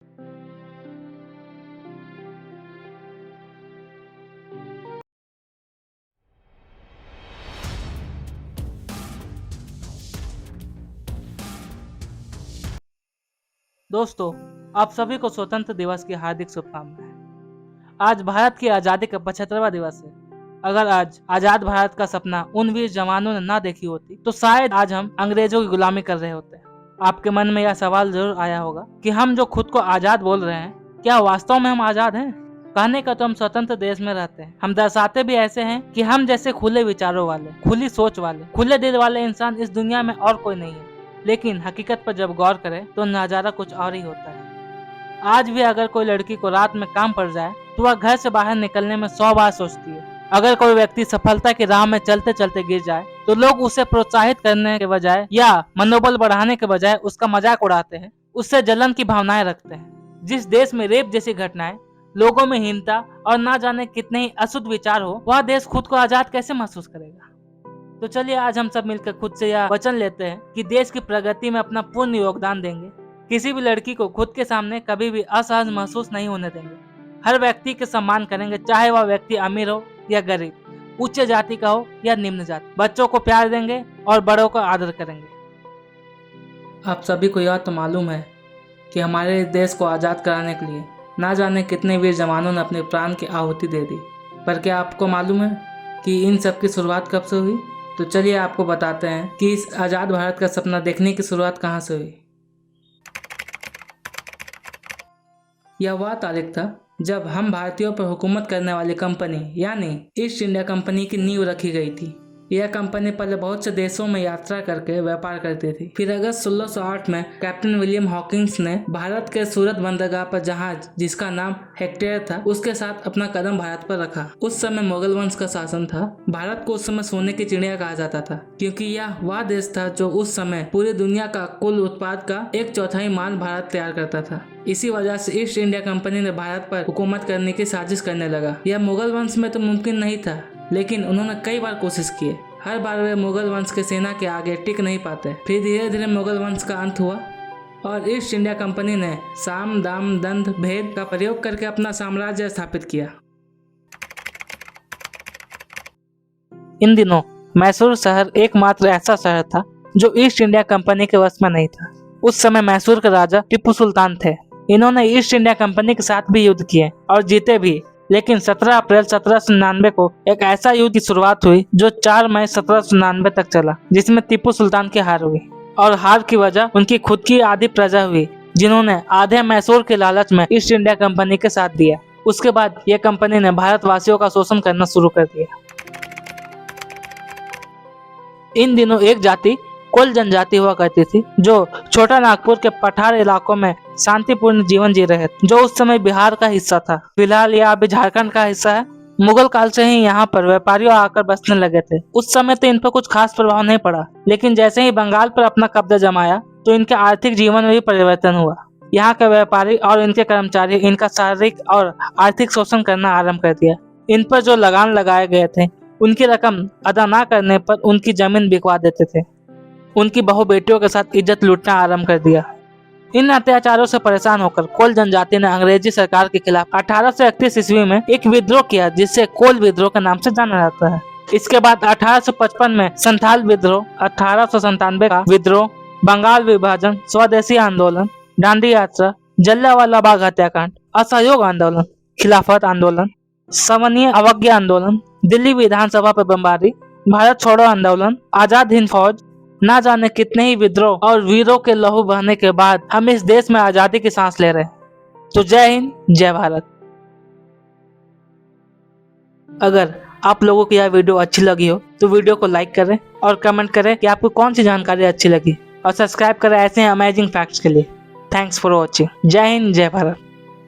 दोस्तों, आप सभी को स्वतंत्र दिवस की हार्दिक शुभकामनाएं। आज भारत की आज़ादी का 75वां दिवस है। अगर आज आज़ाद भारत का सपना उन वीर जवानों ने ना देखी होती तो शायद आज हम अंग्रेजों की गुलामी कर रहे होते। आपके मन में यह सवाल जरूर आया होगा कि हम जो खुद को आज़ाद बोल रहे हैं, क्या वास्तव में हम आज़ाद हैं? कहने का तो हम स्वतंत्र देश में रहते हैं। हम दर्शाते भी ऐसे हैं कि हम जैसे खुले विचारों वाले, खुली सोच वाले, खुले दिल वाले इंसान इस दुनिया में और कोई नहीं है। लेकिन हकीकत पर जब गौर करें तो नजारा कुछ और ही होता है। आज भी अगर कोई लड़की को रात में काम पड़ जाए तो वह घर से बाहर निकलने में 100 बार सोचती है। अगर कोई व्यक्ति सफलता की राह में चलते चलते गिर जाए तो लोग उसे प्रोत्साहित करने के बजाय या मनोबल बढ़ाने के बजाय उसका मजाक उड़ाते हैं, उससे जलन की भावनाएं रखते हैं। जिस देश में रेप जैसी घटनाएं, लोगों में हीनता और ना जाने कितने ही अशुद्ध विचार हो, वह देश खुद को आजाद कैसे महसूस करेगा? तो चलिए आज हम सब मिलकर खुद से यह वचन लेते हैं कि देश की प्रगति में अपना पूर्ण योगदान देंगे। किसी भी लड़की को खुद के सामने कभी भी असहज महसूस नहीं होने देंगे। हर व्यक्ति के सम्मान करेंगे, चाहे वह व्यक्ति अमीर हो या गरीब, उच्च जाति का हो या निम्न जाति। बच्चों को प्यार देंगे और बड़ों का आदर करेंगे। आप सभी को यह तो मालूम है कि हमारे देश को आज़ाद कराने के लिए ना जाने कितने वीर जवानों ने अपने प्राण की आहुति दे दी। पर क्या आपको मालूम है कि इन सब की शुरुआत कब से हुई? तो चलिए आपको बताते हैं कि इस आज़ाद भारत का सपना देखने की शुरुआत कहाँ से हुई। यह वह तारीख था जब हम भारतीयों पर हुकूमत करने वाली कंपनी यानी ईस्ट इंडिया कंपनी की नींव रखी गई थी। यह कंपनी पहले बहुत से देशों में यात्रा करके व्यापार करती थी। फिर अगस्त 1608 में कैप्टन विलियम हॉकिंस ने भारत के सूरत बंदरगाह पर जहाज जिसका नाम हेक्टेयर था उसके साथ अपना कदम भारत पर रखा। उस समय मुगल वंश का शासन था। भारत को उस समय सोने की चिड़िया कहा जाता था, क्योंकि यह वह देश था जो उस समय पूरी दुनिया का कुल उत्पाद का 1/4 माल भारत तैयार करता था। इसी वजह से ईस्ट इंडिया कंपनी ने भारत पर हुकूमत करने की साजिश करने लगा। यह मुगल वंश में तो मुमकिन नहीं था, लेकिन उन्होंने कई बार कोशिश की। हर बार वे मुगल वंश के सेना के आगे टिक नहीं पाते। फिर धीरे धीरे मुगल वंश का अंत हुआ और ईस्ट इंडिया कंपनी ने साम दाम दंड भेद का प्रयोग करके अपना साम्राज्य स्थापित किया। इन दिनों मैसूर शहर एकमात्र ऐसा शहर था जो ईस्ट इंडिया कंपनी के वश में नहीं था। उस समय मैसूर के राजा टीपू सुल्तान थे। इन्होंने ईस्ट इंडिया कंपनी के साथ भी युद्ध किए और जीते भी। लेकिन 17 अप्रैल 1799 को एक ऐसा युद्ध की शुरुआत हुई जो 4 मई 1799 तक चला, जिसमें टीपू सुल्तान की हार हुई। और हार की वजह उनकी खुद की आधी प्रजा हुई, जिन्होंने आधे मैसूर के लालच में ईस्ट इंडिया कंपनी के साथ दिया। उसके बाद यह कंपनी ने भारतवासियों का शोषण करना शुरू कर दिया। इन दिनों एक जाति कोल जनजाति हुआ करती थी, जो छोटा नागपुर के पठार इलाकों में शांतिपूर्ण जीवन जी रहे थे, जो उस समय बिहार का हिस्सा था। फिलहाल यह अभी झारखंड का हिस्सा है। मुगल काल से ही यहाँ पर व्यापारियों आकर बसने लगे थे। उस समय तो इन पर कुछ खास प्रभाव नहीं पड़ा, लेकिन जैसे ही बंगाल पर अपना कब्जा जमाया तो इनके आर्थिक जीवन में भी परिवर्तन हुआ। यहाँ के व्यापारी और इनके कर्मचारी इनका शारीरिक और आर्थिक शोषण करना आरम्भ कर दिया। इन पर जो लगान लगाए गए थे उनकी रकम अदा न करने पर उनकी जमीन बिकवा देते थे। उनकी बहु बेटियों के साथ इज्जत लूटना आरंभ कर दिया। इन अत्याचारों से परेशान होकर कोल जनजाति ने अंग्रेजी सरकार के खिलाफ 1831 ईस्वी में एक विद्रोह किया, जिसे कोल विद्रोह के नाम से जाना जाता है। इसके बाद 1855 में संथाल विद्रोह, 1897 का विद्रोह, बंगाल विभाजन, स्वदेशी आंदोलन, दांडी यात्रा, जलियांवाला बाग हत्याकांड, असहयोग आंदोलन, खिलाफत आंदोलन, सवनीय अवज्ञा आंदोलन, दिल्ली विधानसभा पर बमबारी, भारत छोड़ो आंदोलन, आजाद हिंद फौज, ना जाने कितने ही विद्रोह और वीरों के लहू बहने के बाद हम इस देश में आजादी की सांस ले रहे हैं। तो जय हिंद, जय भारत। अगर आप लोगों को यह वीडियो अच्छी लगी हो तो वीडियो को लाइक करें और कमेंट करें कि आपको कौन सी जानकारी अच्छी लगी, और सब्सक्राइब करें ऐसे अमेजिंग फैक्ट्स के लिए। Thanks for watching. जय हिंद, जय भारत।